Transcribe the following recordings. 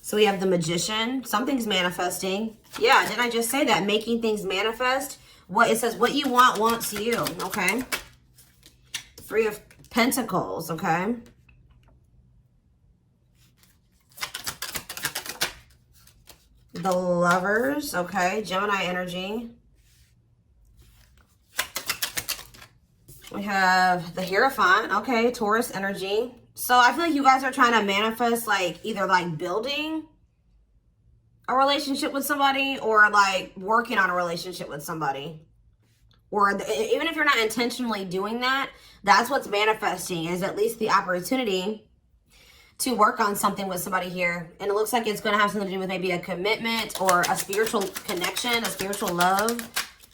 So we have the Magician. Something's manifesting. Yeah, didn't I just say that? Making things manifest. What it says, what you want wants you. Okay. Three of Pentacles. Okay. The Lovers. Okay. Gemini energy. We have the Hierophant. Okay. Taurus energy. So I feel like you guys are trying to manifest like either like building a relationship with somebody or like working on a relationship with somebody. Or even if you're not intentionally doing that, that's what's manifesting, is at least the opportunity to work on something with somebody here. And it looks like it's going to have something to do with maybe a commitment or a spiritual connection, a spiritual love.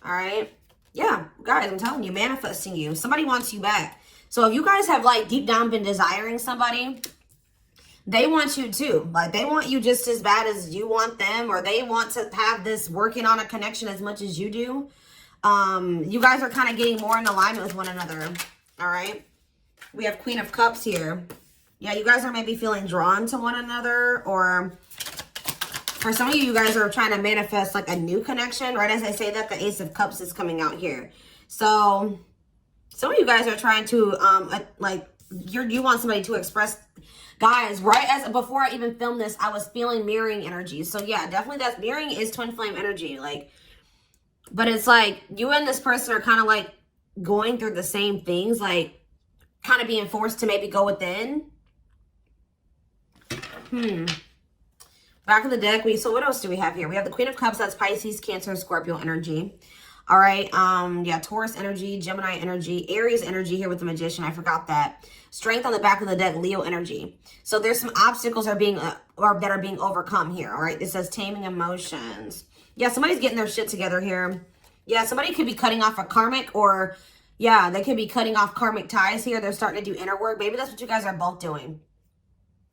All right. Yeah, guys, I'm telling you, manifesting you. Somebody wants you back. So if you guys have like deep down been desiring somebody, they want you too. Like they want you just as bad as you want them, or they want to have this working on a connection as much as you do. You guys are kind of getting more in alignment with one another. All right. We have Queen of Cups here. Yeah, you guys are maybe feeling drawn to one another, or for some of you, you guys are trying to manifest like a new connection. Right as I say that, the Ace of Cups is coming out here. So some of you guys are trying to, you want somebody to express, guys, right as, before I even filmed this, I was feeling mirroring energy. So yeah, definitely that's mirroring is twin flame energy. Like, but it's like you and this person are kind of like going through the same things, like kind of being forced to maybe go within. Back of the deck, so what else do we have here? We have the Queen of Cups, that's Pisces, Cancer, Scorpio energy. All right, yeah, Taurus energy, Gemini energy, Aries energy here with the Magician. I forgot that. Strength on the back of the deck, Leo energy. So there's some obstacles that are being overcome here. All right, it says taming emotions. Yeah, somebody's getting their shit together here. Yeah, somebody could be cutting off a karmic, or yeah, they could be cutting off karmic ties here. They're starting to do inner work. Maybe that's what you guys are both doing.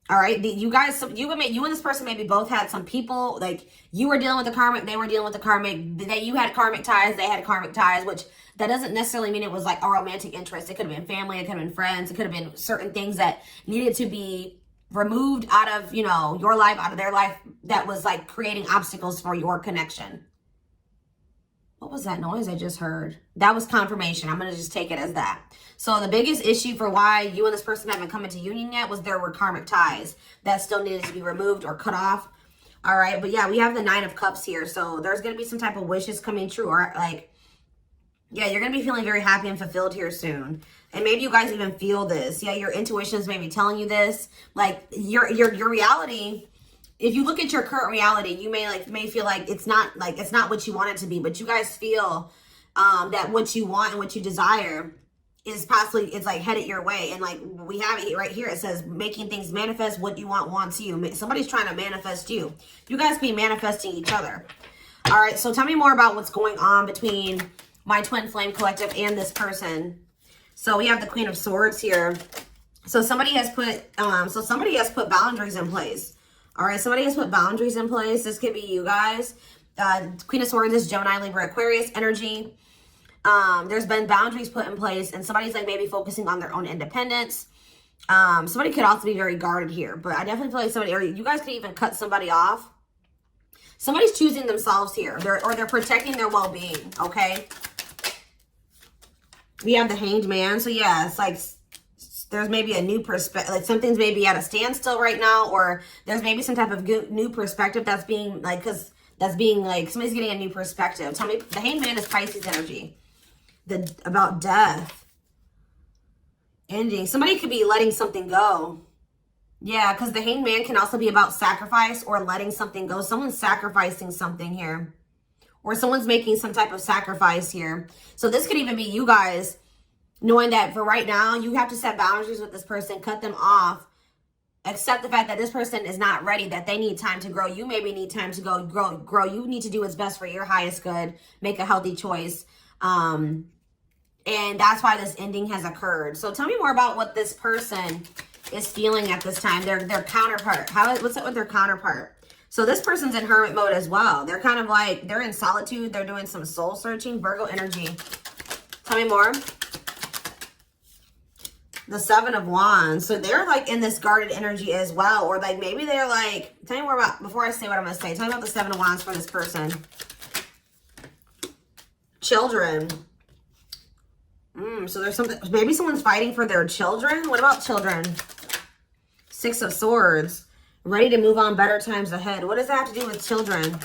All right, you and this person maybe both had some people, like you were dealing with the karmic, they were dealing with the karmic, you had karmic ties, they had karmic ties, which that doesn't necessarily mean it was like a romantic interest. It could have been family, it could have been friends, it could have been certain things that needed to be removed out of, you know, your life, out of their life, that was like creating obstacles for your connection. What was that noise I just heard? That was confirmation. I'm going to just take it as that. So the biggest issue for why you and this person haven't come into union yet was there were karmic ties that still needed to be removed or cut off. All right. But yeah, we have the 9 of Cups here. So there's going to be some type of wishes coming true. Or like, yeah, you're going to be feeling very happy and fulfilled here soon. And maybe you guys even feel this. Yeah, your intuition is maybe telling you this. Like your reality, if you look at your current reality, you may feel like it's not what you want it to be, but you guys feel that what you want and what you desire is possibly, it's like headed your way. And like we have it right here, it says making things manifest, what you want wants you. Somebody's trying to manifest you. You guys be manifesting each other. All right, so tell me more about what's going on between my twin flame collective and this person. So we have the Queen of Swords here. So somebody has put boundaries in place. All right, somebody has put boundaries in place. This could be you guys. Queen of Swords is Gemini, Libra, Aquarius energy. There's been boundaries put in place, and somebody's like maybe focusing on their own independence. Somebody could also be very guarded here, but I definitely feel like somebody, or you guys could even cut somebody off. Somebody's choosing themselves here, they're protecting their well-being, okay? We have the Hanged Man. So yeah, it's like there's maybe a new perspective, like something's maybe at a standstill right now, or there's maybe some type of new perspective that's being like, somebody's getting a new perspective. Tell me, the Hanged Man is Pisces energy. About death. Ending. Somebody could be letting something go. Yeah, because the Hanged Man can also be about sacrifice or letting something go. Someone's sacrificing something here. Or someone's making some type of sacrifice here. So this could even be you guys knowing that for right now, you have to set boundaries with this person, cut them off, accept the fact that this person is not ready, that they need time to grow. You maybe need time to grow. You need to do what's best for your highest good, make a healthy choice. And that's why this ending has occurred. So tell me more about what this person is feeling at this time. Their counterpart. What's up with their counterpart? So this person's in hermit mode as well. They're kind of like, they're in solitude. They're doing some soul searching. Virgo energy. Tell me more. The Seven of Wands. So they're like in this guarded energy as well. Or like maybe they're like, tell me more about, before I say what I'm going to say, tell me about the Seven of Wands for this person. Children. So there's something, maybe someone's fighting for their children. What about children? Six of Swords. Ready to move on, better times ahead. What does that have to do with children?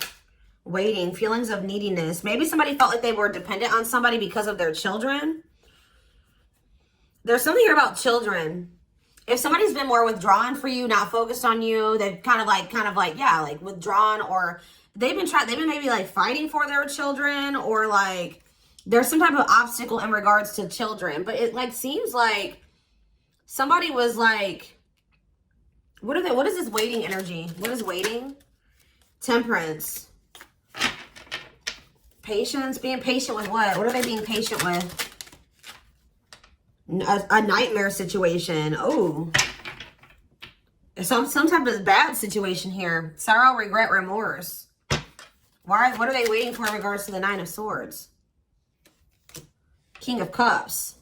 Waiting, feelings of neediness. Maybe somebody felt like they were dependent on somebody because of their children. There's something here about children. If somebody's been more withdrawn for you, not focused on you, they've kind of like, yeah, like withdrawn, or they've been maybe like fighting for their children, or like there's some type of obstacle in regards to children. But it like seems like somebody was like, what is this waiting energy? What is waiting? Temperance. Patience. Being patient with what? What are they being patient with? A nightmare situation. Oh, some type of bad situation here. Sorrow, regret, remorse. What are they waiting for in regards to the Nine of Swords? King of Cups.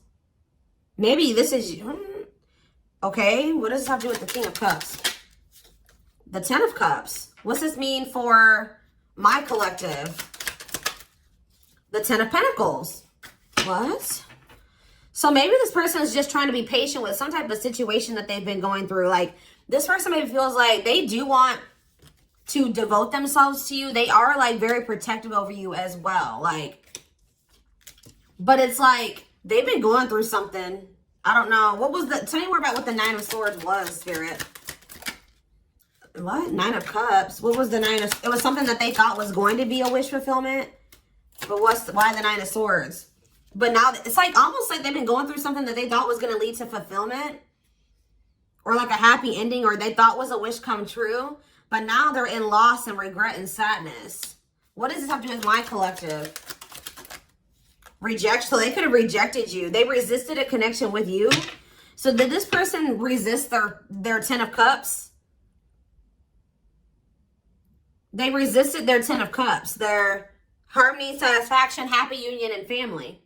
Maybe this is okay. What does this have to do with the King of Cups? The Ten of Cups. What's this mean for my collective? The Ten of Pentacles. What? So maybe this person is just trying to be patient with some type of situation that they've been going through. Like, this person maybe feels like they do want to devote themselves to you. They are, like, very protective over you as well. Like, but it's like they've been going through something. I don't know. What was the... Tell me more about what the Nine of Swords was, Spirit. What? Nine of Cups. What was the Nine of... It was something that they thought was going to be a wish fulfillment. But why the Nine of Swords? But now it's like almost like they've been going through something that they thought was going to lead to fulfillment, or like a happy ending, or they thought was a wish come true. But now they're in loss and regret and sadness. What does this have to do with my collective? Rejection. So they could have rejected you. They resisted a connection with you. So did this person resist their Ten of Cups? They resisted their Ten of Cups. Their harmony, satisfaction, happy union, and family.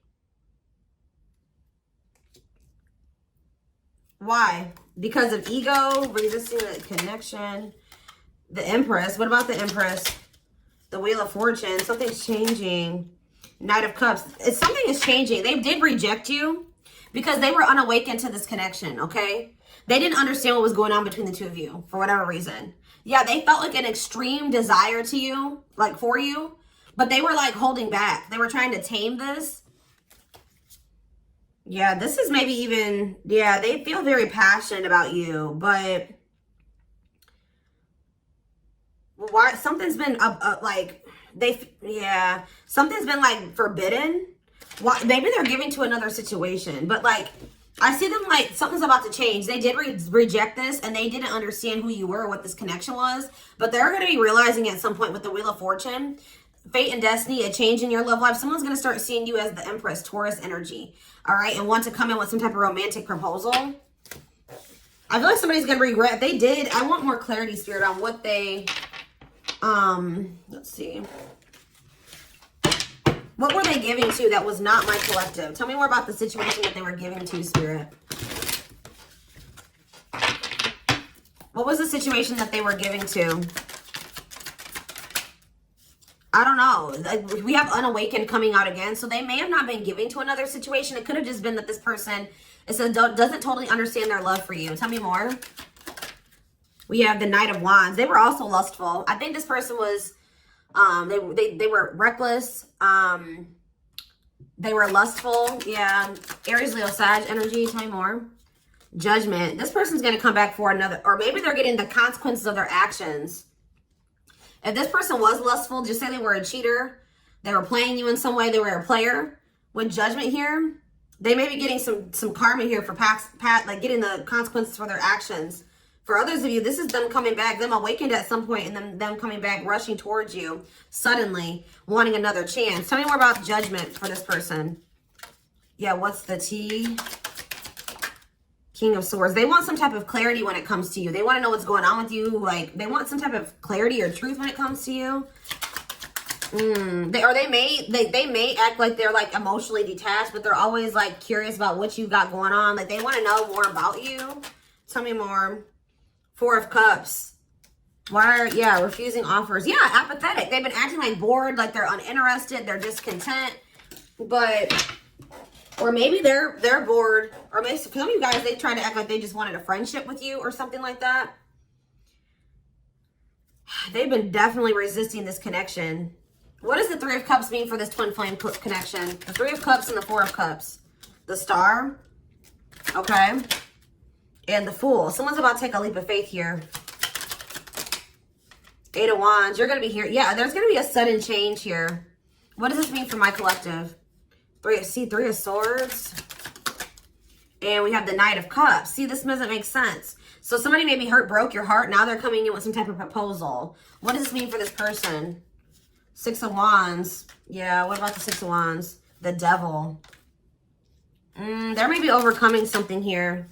Why? Because of ego, resisting the connection. The Empress. What about the Empress? The Wheel of Fortune. Something's changing. Knight of Cups. Something is changing. They did reject you because they were unawakened to this connection, okay? They didn't understand what was going on between the two of you for whatever reason. Yeah, they felt like an extreme desire to you, like for you, but they were like holding back. They were trying to tame this. Yeah, this is maybe even, yeah, they feel very passionate about you, but why? Something's been like, something's been like forbidden. Why? Maybe they're giving to another situation, but like, I see them like, something's about to change. They did reject this, and they didn't understand who you were or what this connection was, but they're going to be realizing at some point with the Wheel of Fortune, fate and destiny, a change in your love life. Someone's going to start seeing you as the Empress, Taurus energy. All right. And want to come in with some type of romantic proposal. I feel like somebody's going to regret. They did. I want more clarity, Spirit, on what they, let's see. What were they giving to that was not my collective? Tell me more about the situation that they were giving to, Spirit. What was the situation that they were giving to? I don't know. Like, we have unawakened coming out again. So they may have not been giving to another situation. It could have just been that this person doesn't totally understand their love for you. Tell me more. We have the Knight of Wands. They were also lustful. I think this person was, they were reckless. They were lustful. Yeah. Aries, Leo, Sag energy. Tell me more. Judgment. This person's going to come back for another, or maybe they're getting the consequences of their actions. If this person was lustful, just say they were a cheater. They were playing you in some way. They were a player. With Judgment here, they may be getting some karma here for like getting the consequences for their actions. For others of you, this is them coming back, them awakened at some point, and then them coming back, rushing towards you suddenly, wanting another chance. Tell me more about Judgment for this person. Yeah, what's the tea? King of Swords. They want some type of clarity when it comes to you. They want to know what's going on with you. Like, they want some type of clarity or truth when it comes to you. They may act like they're like emotionally detached, but they're always like curious about what you got going on. Like they want to know more about you. Tell me more. Four of Cups. Why are, yeah, refusing offers. Yeah, apathetic. They've been acting like bored, like they're uninterested, they're discontent. But, or maybe they're bored. Or maybe some of you guys, they try to act like they just wanted a friendship with you or something like that. They've been definitely resisting this connection. What does the Three of Cups mean for this twin flame connection? The Three of Cups and the Four of Cups. The Star. Okay. And the Fool. Someone's about to take a leap of faith here. Eight of Wands. You're going to be here. Yeah, there's going to be a sudden change here. What does this mean for my collective? Three of Swords. And we have the Knight of Cups. See, this doesn't make sense. So somebody maybe broke your heart. Now they're coming in with some type of proposal. What does this mean for this person? Six of Wands. Yeah, what about the Six of Wands? The Devil. There may be overcoming something here.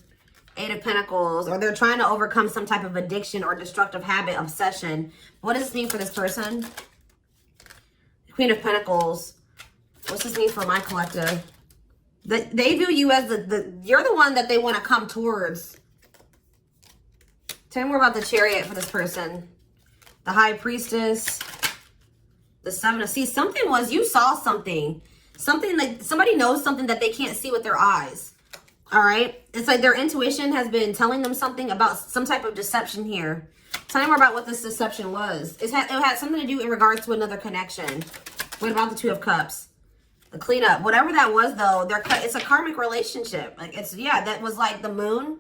Eight of Pentacles. Or they're trying to overcome some type of addiction or destructive habit, obsession. What does this mean for this person? Queen of Pentacles. What's this mean for my collective? They view you as you're the one that they want to come towards. Tell me more about the Chariot for this person. The High Priestess. The Seven of, see, something was, you saw something. Something like, somebody knows something that they can't see with their eyes. All right? It's like their intuition has been telling them something about some type of deception here. Tell me more about what this deception was. It had something to do in regards to another connection. What about the Two of Cups? The cleanup. Whatever that was, though, it's a karmic relationship. Like, it's, yeah, that was like the moon.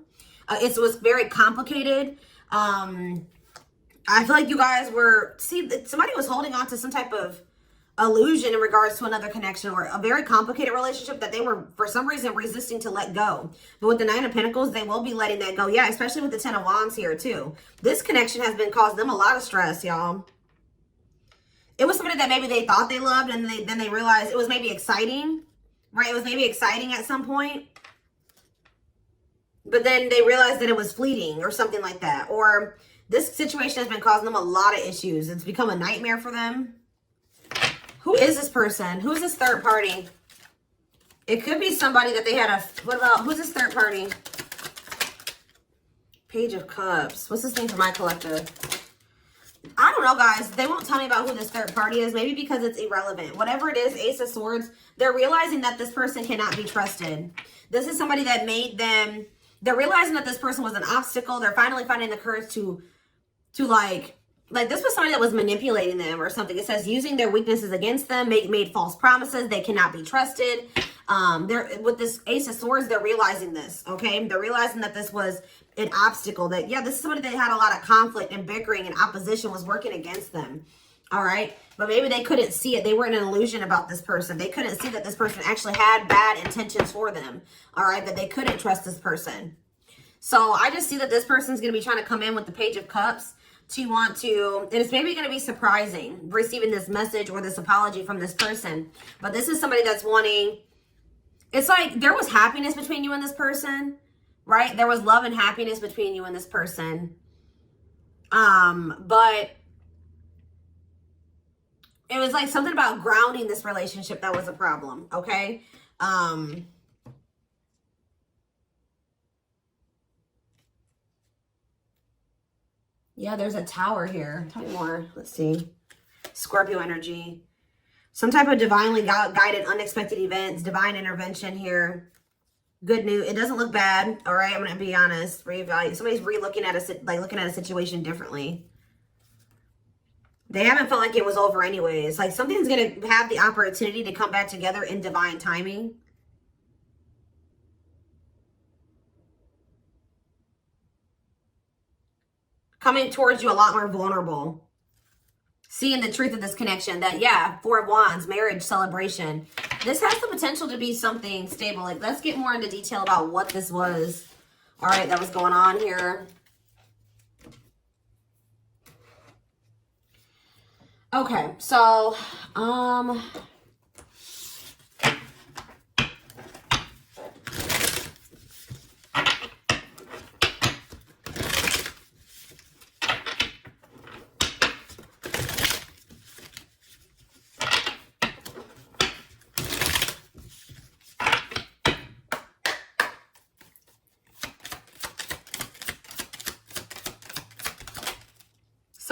It was very complicated. I feel like you guys were, see, somebody was holding on to some type of illusion in regards to another connection or a very complicated relationship that they were, for some reason, resisting to let go. But with the Nine of Pentacles, they will be letting that go. Yeah, especially with the Ten of Wands here, too. This connection has been causing them a lot of stress, y'all. It was somebody that maybe they thought they loved, and then they realized it was maybe exciting, right? It was maybe exciting at some point. But then they realized that it was fleeting or something like that. Or this situation has been causing them a lot of issues. It's become a nightmare for them. Who is this person? Who is this third party? It could be somebody that they had a... What about... Who's this third party? Page of Cups. What's this name for my collective? I don't know, guys. They won't tell me about who this third party is. Maybe because it's irrelevant. Whatever it is, Ace of Swords, they're realizing that this person cannot be trusted. This is somebody that made them... They're realizing that this person was an obstacle. They're finally finding the courage to like this was somebody that was manipulating them or something. It says using their weaknesses against them, made false promises. They cannot be trusted. They're with this Ace of Swords, they're realizing this, okay? They're realizing that this was an obstacle, that, yeah, this is somebody that had a lot of conflict and bickering and opposition was working against them, all right? But maybe they couldn't see it. They were in an illusion about this person. They couldn't see that this person actually had bad intentions for them, all right? That they couldn't trust this person. So I just see that this person's going to be trying to come in with the Page of Cups to want to, and it's maybe going to be surprising receiving this message or this apology from this person. But this is somebody that's wanting, it's like there was happiness between you and this person, right? There was love and happiness between you and this person. But it was like something about grounding this relationship that was a problem, okay? Yeah, there's a Tower here. Tell me more. Let's see. Scorpio energy. Some type of divinely guided unexpected events. Divine intervention here. Good news. It doesn't look bad. All right, I'm going to be honest. Reevaluate. Somebody's looking at a situation differently. They haven't felt like it was over anyways. Like something's going to have the opportunity to come back together in divine timing. Coming towards you a lot more vulnerable. Seeing the truth of this connection that, yeah, Four of Wands, marriage, celebration. This has the potential to be something stable. Like, let's get more into detail about what this was. All right, that was going on here. Okay, so,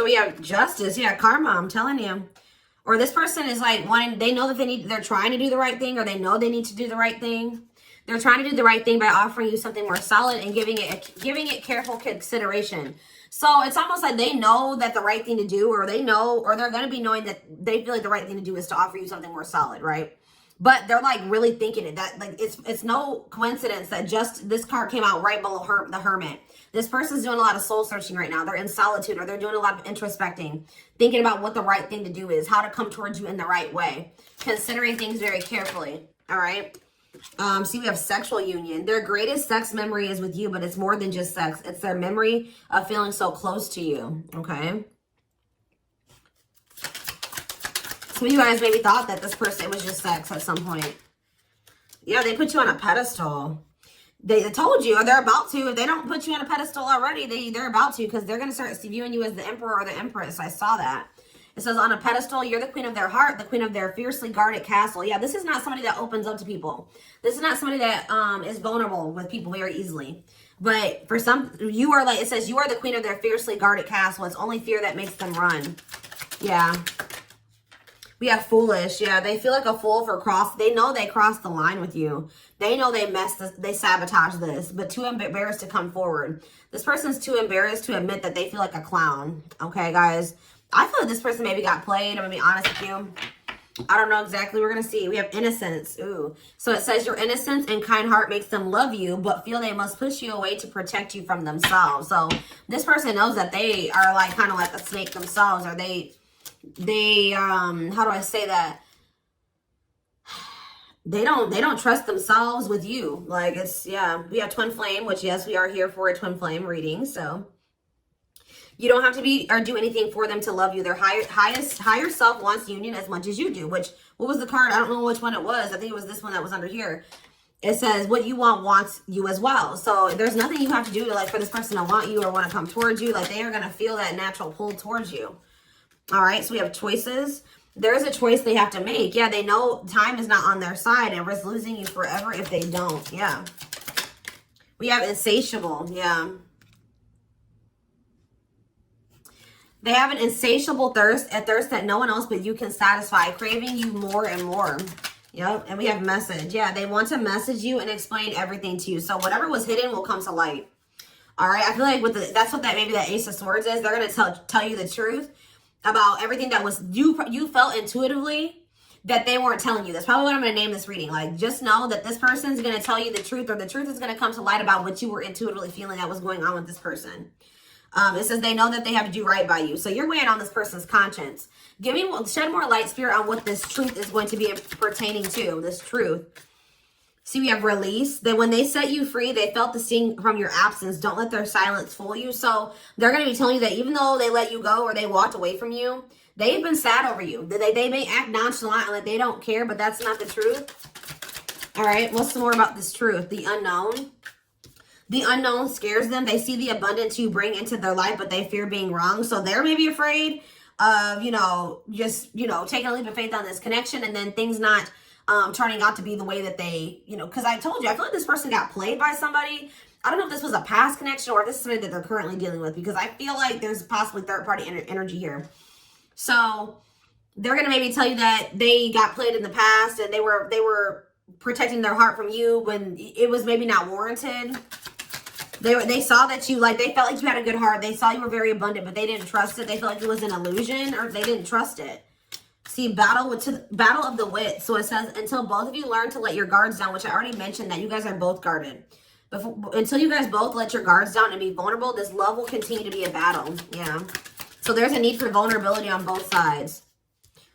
So we have justice. Yeah, karma, I'm telling you. Or this person is like wanting, they know that they're trying to do the right thing, or they know they need to do the right thing. They're trying to do the right thing by offering you something more solid and giving it careful consideration. So it's almost like they know that the right thing to do, or they know, or they're going to be knowing that they feel like the right thing to do is to offer you something more solid, right? But they're like really thinking it. That like it's no coincidence that just this card came out right below the Hermit. This person's doing a lot of soul searching right now. They're in solitude, or they're doing a lot of introspecting, thinking about what the right thing to do is, how to come towards you in the right way, considering things very carefully. All right. See, we have sexual union. Their greatest sex memory is with you, but it's more than just sex. It's their memory of feeling so close to you. Okay. Some of you guys maybe thought that this person, it was just sex at some point. Yeah, they put you on a pedestal. They told you, or they're about to. If they don't put you on a pedestal already, they're about to, because they're going to start viewing you as the emperor or the empress. I saw that. It says on a pedestal, you're the queen of their heart, the queen of their fiercely guarded castle. Yeah, this is not somebody that opens up to people. This is not somebody that is vulnerable with people very easily. But for some, you are like, it says you are the queen of their fiercely guarded castle. It's only fear that makes them run. Yeah. We have foolish. Yeah, they feel like a fool for they know they crossed the line with you. They know they sabotaged this, but too embarrassed to come forward. This person's too embarrassed to admit that they feel like a clown. Okay, guys. I feel like this person maybe got played. I'm going to be honest with you. I don't know exactly. We're going to see. We have innocence. Ooh. So it says your innocence and kind heart makes them love you, but feel they must push you away to protect you from themselves. So this person knows that they are like kind of like a snake themselves, or they how do I say that? They don't trust themselves with you. Like it's, yeah, we have twin flame, which yes, we are here for a twin flame reading. So you don't have to be or do anything for them to love you. Their higher self wants union as much as you do. Which, what was the card? I don't know which one it was. I think it was this one that was under here. It says what you want wants you as well. So there's nothing you have to do to like for this person to want you or want to come towards you. Like they are going to feel that natural pull towards you. All right. So we have choices. There is a choice they have to make. Yeah, they know time is not on their side and risk losing you forever if they don't. Yeah. We have insatiable. Yeah. They have an insatiable thirst, a thirst that no one else but you can satisfy, craving you more and more. Yep. And we have message. Yeah, they want to message you and explain everything to you. So whatever was hidden will come to light. All right. I feel like that's what maybe that Ace of Swords is. They're going to tell you the truth about everything that was you felt intuitively that they weren't telling you. That's probably what I'm going to name this reading. Like, just know that this person's going to tell you the truth, or the truth is going to come to light about what you were intuitively feeling that was going on with this person. It says they know that they have to do right by you. So you're weighing on this person's conscience. Shed more light, Spirit, on what this truth is going to be pertaining to, this truth. See, we have release. That when they set you free, they felt the sting from your absence. Don't let their silence fool you. So they're going to be telling you that even though they let you go or they walked away from you, they've been sad over you. They may act nonchalant and like they don't care, but that's not the truth. All right, what's some more about this truth? The unknown. The unknown scares them. They see the abundance you bring into their life, but they fear being wrong. So they're maybe afraid of, just, taking a leap of faith on this connection and then things not turning out to be the way that they, because I told you, I feel like this person got played by somebody. I don't know if this was a past connection or if this is somebody that they're currently dealing with, because I feel like there's possibly third-party energy here. So they're going to maybe tell you that they got played in the past and they were protecting their heart from you when it was maybe not warranted. They saw that they felt like you had a good heart. They saw you were very abundant, but they didn't trust it. They felt like it was an illusion, or they didn't trust it. See, battle of the wit. So it says, until both of you learn to let your guards down, which I already mentioned that you guys are both guarded. Until you guys both let your guards down and be vulnerable, this love will continue to be a battle. Yeah. So there's a need for vulnerability on both sides.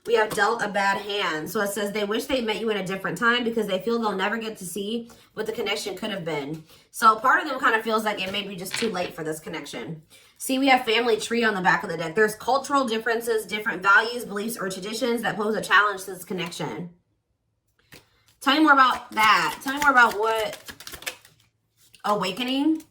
We have dealt a bad hand. So it says they wish they met you in a different time because they feel they'll never get to see what the connection could have been. So part of them kind of feels like it may be just too late for this connection. See, we have family tree on the back of the deck. There's cultural differences, different values, beliefs, or traditions that pose a challenge to this connection. Tell me more about that. Tell me more about what awakening.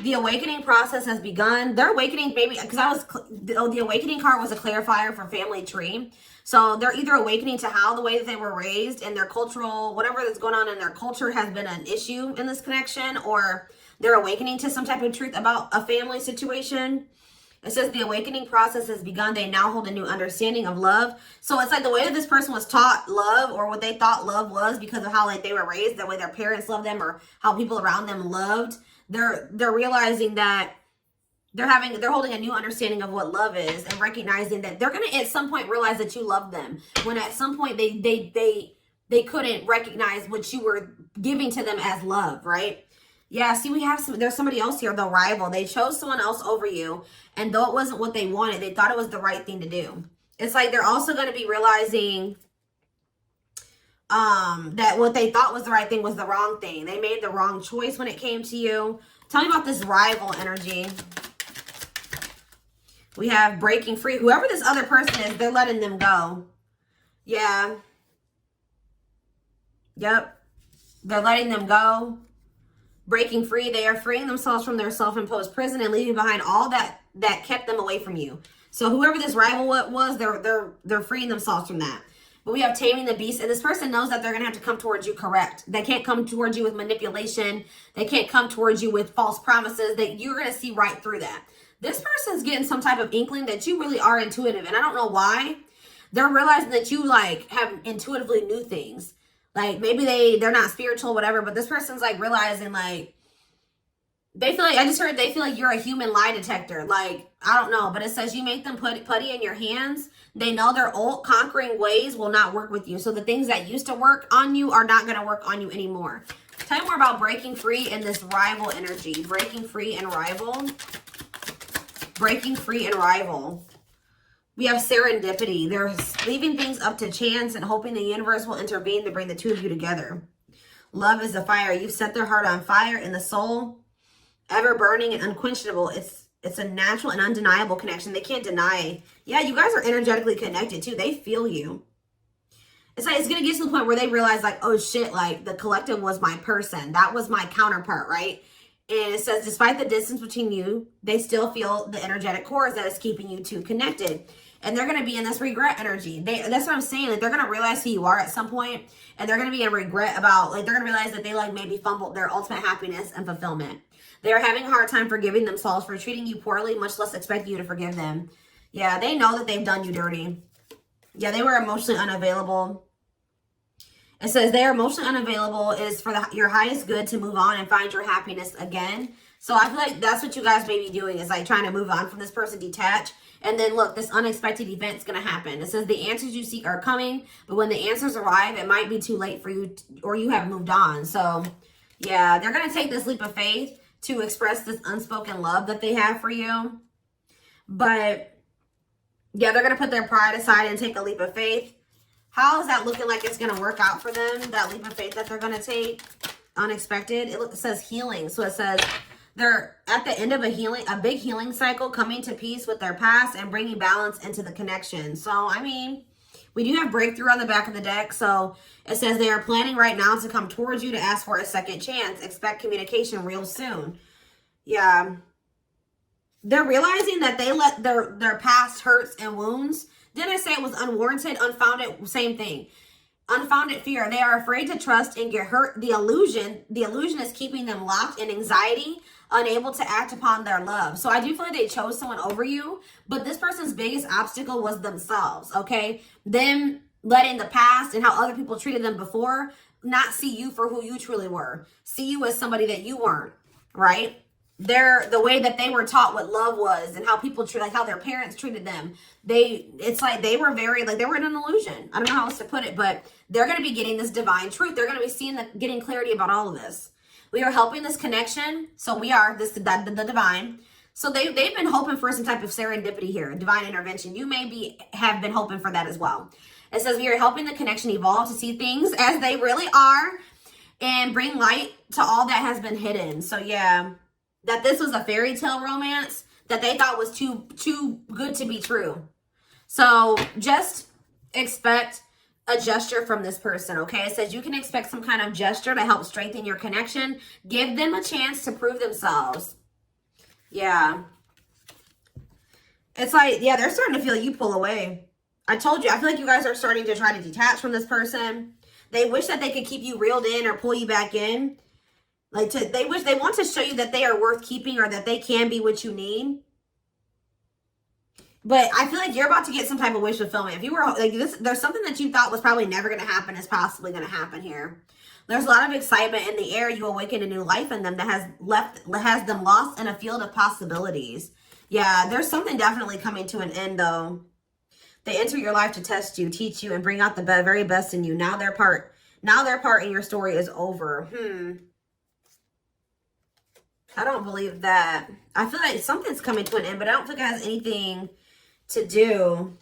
The awakening process has begun. Their awakening, maybe, because the awakening card was a clarifier for family tree. So they're either awakening to how the way that they were raised and their cultural, whatever that's going on in their culture has been an issue in this connection, or they're awakening to some type of truth about a family situation. It says the awakening process has begun. They now hold a new understanding of love. So it's like the way that this person was taught love, or what they thought love was because of how like they were raised, the way their parents loved them or how people around them loved. They're realizing that they're holding a new understanding of what love is, and recognizing that they're going to at some point realize that you love them, when at some point they couldn't recognize what you were giving to them as love, right? Yeah, see, there's somebody else here, the rival. They chose someone else over you, and though it wasn't what they wanted, they thought it was the right thing to do. It's like they're also going to be realizing that what they thought was the right thing was the wrong thing. They made the wrong choice when it came to you. Tell me about this rival energy. We have breaking free. Whoever this other person is, they're letting them go. Yeah. Yep. They're letting them go. Breaking free. They are freeing themselves from their self-imposed prison and leaving behind all that kept them away from you. So whoever this rival was, they're freeing themselves from that. But we have taming the beast, and this person knows that they're going to have to come towards you correct. They can't come towards you with manipulation. They can't come towards you with false promises. That you're going to see right through that. This person's getting some type of inkling that you really are intuitive, and I don't know why. They're realizing that you like have intuitively knew things. Like maybe they're not spiritual, whatever, but this person's like realizing like they feel like, I just heard they feel like you're a human lie detector. Like, I don't know, but it says you make them put putty in your hands. They know their old conquering ways will not work with you. So the things that used to work on you are not going to work on you anymore. Tell me more about breaking free in this rival energy. Breaking free and rival. Breaking free and rival. We have serendipity. They're leaving things up to chance and hoping the universe will intervene to bring the two of you together. Love is a fire. You've set their heart on fire in the soul. Ever burning and unquenchable. It's a natural and undeniable connection. They can't deny. Yeah, you guys are energetically connected too. They feel you. It's like it's going to get to the point where they realize like, oh shit, like the collective was my person. That was my counterpart, right? And it says, despite the distance between you, they still feel the energetic cores that is keeping you two connected. And they're going to be in this regret energy. That's what I'm saying. Like, they're going to realize who you are at some point. And they're going to be in regret about, like, they're going to realize that they, like, maybe fumbled their ultimate happiness and fulfillment. They're having a hard time forgiving themselves for treating you poorly, much less expect you to forgive them. Yeah, they know that they've done you dirty. Yeah, they were emotionally unavailable. It says they are emotionally unavailable. It is for your highest good to move on and find your happiness again. So I feel like that's what you guys may be doing, is like trying to move on from this person, detach. And then look, this unexpected event's going to happen. It says the answers you seek are coming, but when the answers arrive, it might be too late for you or you have moved on. So yeah, they're going to take this leap of faith to express this unspoken love that they have for you. But yeah, they're going to put their pride aside and take a leap of faith. How is that looking like it's going to work out for them? That leap of faith that they're going to take, unexpected. It says healing. So it says they're at the end of a big healing cycle, coming to peace with their past and bringing balance into the connection. So, I mean, we do have breakthrough on the back of the deck. So it says they are planning right now to come towards you to ask for a second chance. Expect communication real soon. Yeah. They're realizing that they let their past hurts and wounds. Didn't I say it was unwarranted, unfounded? Same thing. Unfounded fear. They are afraid to trust and get hurt. The illusion is keeping them locked in anxiety, unable to act upon their love. So I do feel like they chose someone over you, but this person's biggest obstacle was themselves, okay? Them letting the past and how other people treated them before not see you for who you truly were. See you as somebody that you weren't, right? The way that they were taught what love was and how people treat, like how their parents treated them. It's like they were very, like they were in an illusion. I don't know how else to put it, but they're going to be getting this divine truth. They're going to be seeing getting clarity about all of this. We are helping this connection. So we are the divine. So they've been hoping for some type of serendipity here, divine intervention. You may have been hoping for that as well. It says we are helping the connection evolve to see things as they really are and bring light to all that has been hidden. So yeah, that this was a fairy tale romance that they thought was too good to be true. So just expect a gesture from this person, okay? It says you can expect some kind of gesture to help strengthen your connection. Give them a chance to prove themselves. Yeah. It's like, yeah, they're starting to feel you pull away. I told you, I feel like you guys are starting to try to detach from this person. They wish that they could keep you reeled in or pull you back in. They want to show you that they are worth keeping or that they can be what you need. But I feel like you're about to get some type of wish fulfillment. If you were like this, there's something that you thought was probably never going to happen is possibly going to happen here. There's a lot of excitement in the air. You awaken a new life in them that has them lost in a field of possibilities. Yeah, there's something definitely coming to an end though. They enter your life to test you, teach you, and bring out the very best in you. Now their part in your story is over. I don't believe that. I feel like something's coming to an end, but I don't think it has anything to do.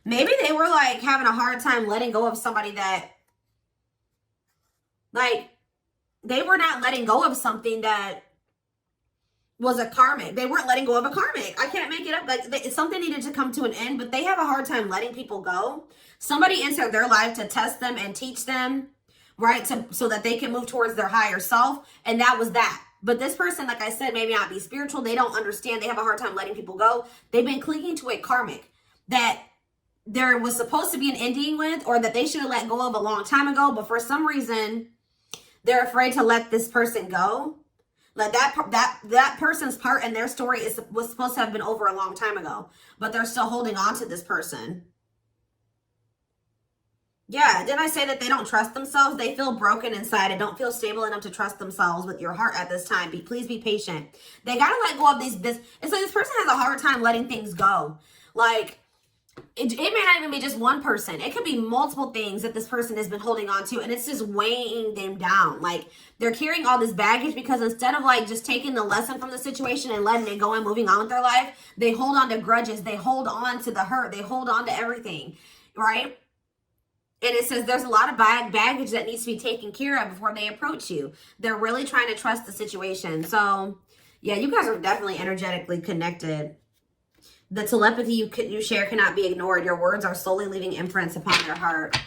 Maybe they were like having a hard time letting go of somebody that, like, they were not letting go of something that was a karmic. They weren't letting go of a karmic. I can't make it up. Like, something needed to come to an end, but they have a hard time letting people go. Somebody entered their life to test them and teach them, right? So that they can move towards their higher self. And that was that. But this person, like I said, maybe not be spiritual. They don't understand. They have a hard time letting people go. They've been clinging to a karmic that there was supposed to be an ending with, or that they should have let go of a long time ago. But for some reason, they're afraid to let this person go. Like that person's part in their story was supposed to have been over a long time ago. But they're still holding on to this person. Yeah, didn't I say that they don't trust themselves? They feel broken inside and don't feel stable enough to trust themselves with your heart at this time. Please be patient. They got to let go of this. It's like this person has a hard time letting things go. Like, it may not even be just one person. It could be multiple things that this person has been holding on to, and it's just weighing them down. Like, they're carrying all this baggage because instead of like just taking the lesson from the situation and letting it go and moving on with their life, they hold on to grudges. They hold on to the hurt. They hold on to everything, right? And it says there's a lot of baggage that needs to be taken care of before they approach you. They're really trying to trust the situation. So, yeah, you guys are definitely energetically connected. The telepathy you share cannot be ignored. Your words are slowly leaving imprints upon their heart.